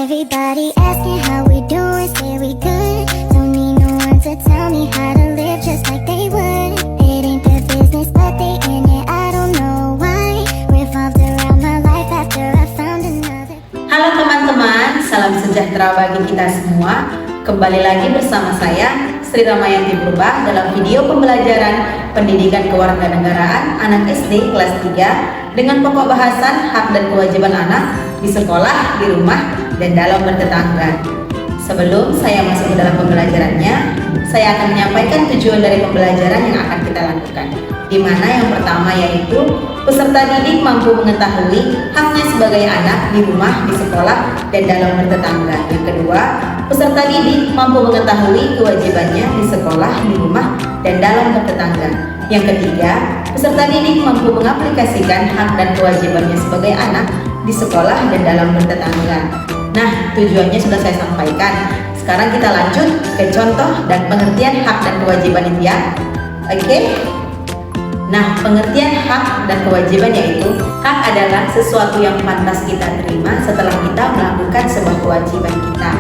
Everybody asking how we doing, say we good. Don't need no one to tell me how to live just like they would. It ain't their business, but they in it, I don't know why. Revolved around my life after I found another. Halo teman-teman, salam sejahtera bagi kita semua. Kembali lagi bersama saya, Sri Ramayanti Purba, dalam video pembelajaran pendidikan kewarganegaraan anak SD kelas 3 dengan pokok bahasan hak dan kewajiban anak di sekolah, di rumah, dan dalam bertetangga. Sebelum saya masuk ke dalam pembelajarannya, saya akan menyampaikan tujuan dari pembelajaran yang akan kita lakukan, di mana yang pertama yaitu peserta didik mampu mengetahui haknya sebagai anak di rumah, di sekolah, dan dalam bertetangga. Yang kedua, peserta didik mampu mengetahui kewajibannya di sekolah, di rumah, dan dalam bertetangga. Yang ketiga, peserta didik mampu mengaplikasikan hak dan kewajibannya sebagai anak di sekolah dan dalam bertetangga. Nah, tujuannya sudah saya sampaikan. Sekarang kita lanjut ke contoh dan pengertian hak dan kewajiban itu ya. Oke? Nah, pengertian hak dan kewajiban yaitu hak adalah sesuatu yang pantas kita terima setelah kita melakukan sebuah kewajiban kita.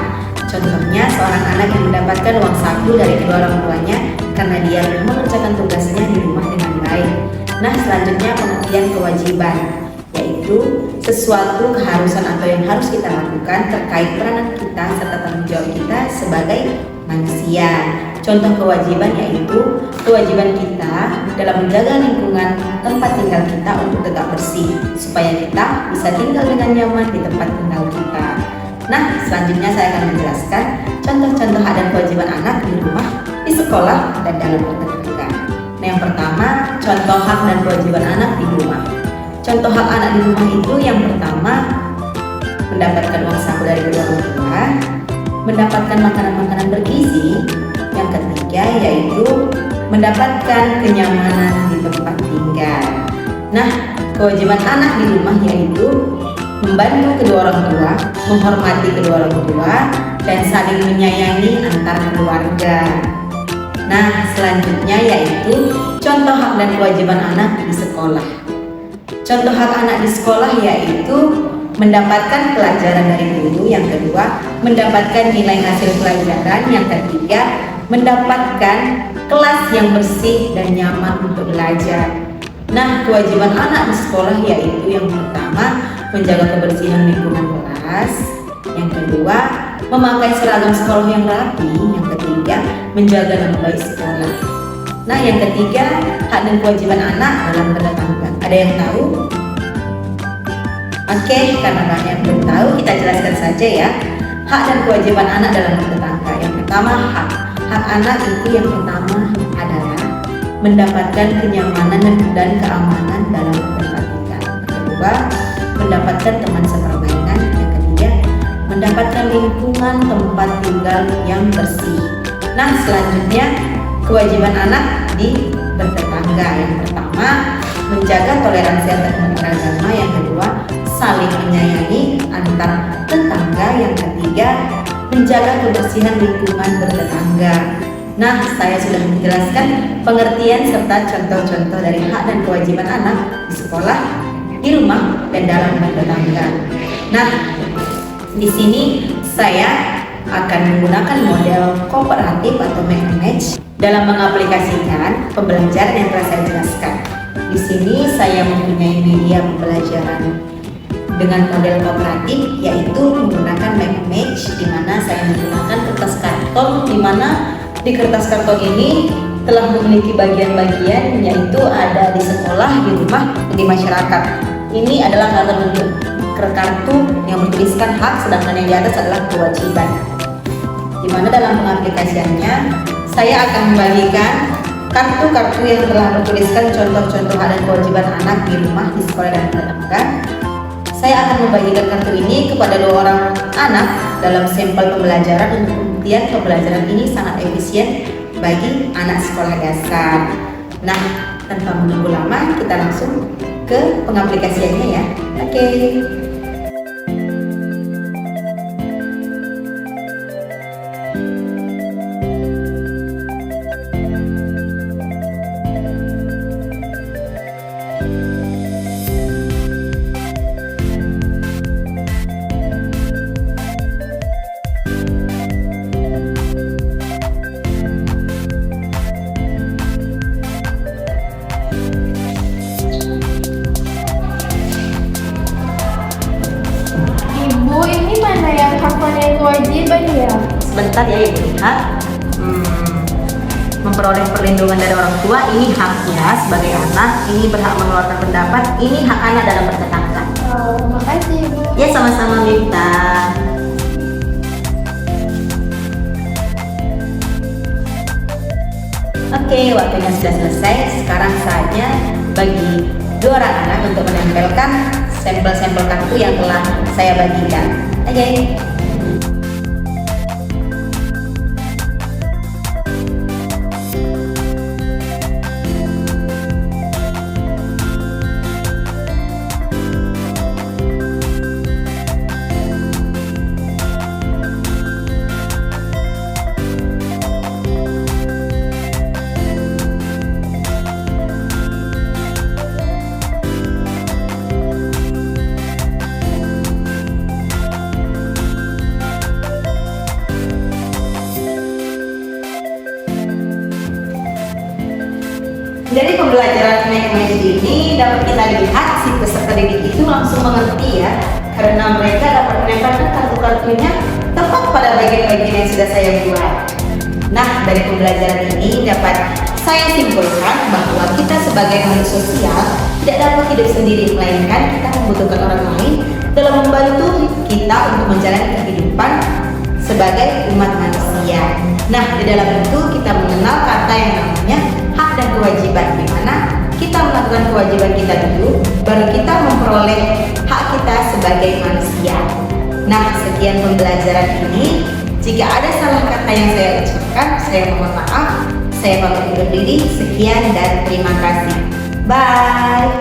Contohnya, seorang anak yang mendapatkan uang saku dari kedua orang tuanya karena dia mengerjakan tugasnya di rumah dengan baik. Nah, selanjutnya pengertian kewajiban yaitu sesuatu keharusan atau yang harus kita lakukan terkait peranan kita serta tanggung jawab kita sebagai manusia. Contoh kewajiban yaitu kewajiban kita dalam menjaga lingkungan tempat tinggal kita untuk tetap bersih supaya kita bisa tinggal dengan nyaman di tempat tinggal kita. Nah, selanjutnya saya akan menjelaskan contoh-contoh hak dan kewajiban anak di rumah, di sekolah, dan dalam bertetangga. Nah, yang pertama, contoh hak dan kewajiban anak di rumah. Contoh hak anak di rumah itu yang pertama, mendapatkan uang saku dari kedua orang tua, mendapatkan makanan-makanan bergizi. Yang ketiga yaitu mendapatkan kenyamanan di tempat tinggal. Nah, kewajiban anak di rumah yaitu membantu kedua orang tua, menghormati kedua orang tua, dan saling menyayangi antar keluarga. Nah, selanjutnya yaitu contoh hak dan kewajiban anak di sekolah. Contoh hak anak di sekolah yaitu mendapatkan pelajaran dari guru. Yang kedua, mendapatkan nilai hasil pelajaran. Yang ketiga, mendapatkan kelas yang bersih dan nyaman untuk belajar. Nah, kewajiban anak di sekolah yaitu yang pertama, menjaga kebersihan lingkungan kelas. Yang kedua, memakai seragam sekolah yang rapi. Yang ketiga, menjaga nama baik sekolah. Nah, yang ketiga, hak dan kewajiban anak dalam bertetangga. Ada yang tahu? Oke, karena banyak yang belum tahu, kita jelaskan saja ya. Hak dan kewajiban anak dalam bertetangga. Yang pertama, hak. Hak anak itu yang pertama adalah mendapatkan kenyamanan dan keamanan dalam bertempat tinggal. Yang kedua, mendapatkan teman sepermainan. Yang ketiga, mendapatkan lingkungan tempat tinggal yang bersih. Nah, selanjutnya kewajiban anak di bertetangga. Yang pertama, menjaga toleransi antar umat beragama. Yang kedua, saling menyayangi antar tetangga. Yang ketiga, menjaga kebersihan lingkungan bertetangga. Nah, saya sudah menjelaskan pengertian serta contoh-contoh dari hak dan kewajiban anak di sekolah, di rumah, dan dalam bertetangga. Nah, di sini saya akan menggunakan model kooperatif atau make and match dalam mengaplikasikan pembelajaran yang telah saya jelaskan. Di sini saya mempunyai media pembelajaran dengan model kooperatif yaitu menggunakan make and match, di mana saya menggunakan kertas karton, di mana di kertas karton ini telah memiliki bagian-bagian yaitu ada di sekolah, di rumah, dan di masyarakat. Ini adalah kartu yang bertuliskan hak, sedangkan yang di atas adalah kewajiban. Di mana dalam pengaplikasiannya saya akan membagikan kartu-kartu yang telah bertuliskan contoh-contoh hak dan kewajiban anak di rumah, di sekolah, dan bertetangga. Saya akan membagikan kartu ini kepada 2 orang anak dalam sampel pembelajaran untuk kemudian pembelajaran ini sangat efisien bagi anak sekolah dasar. Nah, tanpa menunggu lama, kita langsung ke pengaplikasiannya ya. Oke. sebentar ya Ibu lihat. Memperoleh perlindungan dari orang tua, ini haknya sebagai anak, ini berhak mengeluarkan pendapat, ini hak anak dalam bertetangga. Oh, makasih Ibu. Ya sama-sama Mifta. Oke, waktunya sudah selesai. Sekarang saatnya bagi dua orang anak untuk menempelkan sampel-sampel kartu yang telah saya bagikan. Oke. Dari pembelajaran naik ini dapat kita lihat si peserta didik itu langsung mengerti ya, karena mereka dapat menempelkan kartu-kartunya tepat pada bagian-bagian yang sudah saya buat. Nah, dari pembelajaran ini dapat saya simpulkan bahwa kita sebagai makhluk sosial tidak dapat hidup sendiri, melainkan kita membutuhkan orang lain dalam membantu kita untuk menjalani kehidupan sebagai umat manusia. Nah, di dalam itu kita mengenal kata yang namanya hak dan kewajiban, di mana kita melakukan kewajiban kita dulu, baru kita memperoleh hak kita sebagai manusia. Nah, sekian pembelajaran ini. Jika ada salah kata yang saya ucapkan, saya mohon maaf. Saya pamit undur diri. Sekian dan terima kasih. Bye.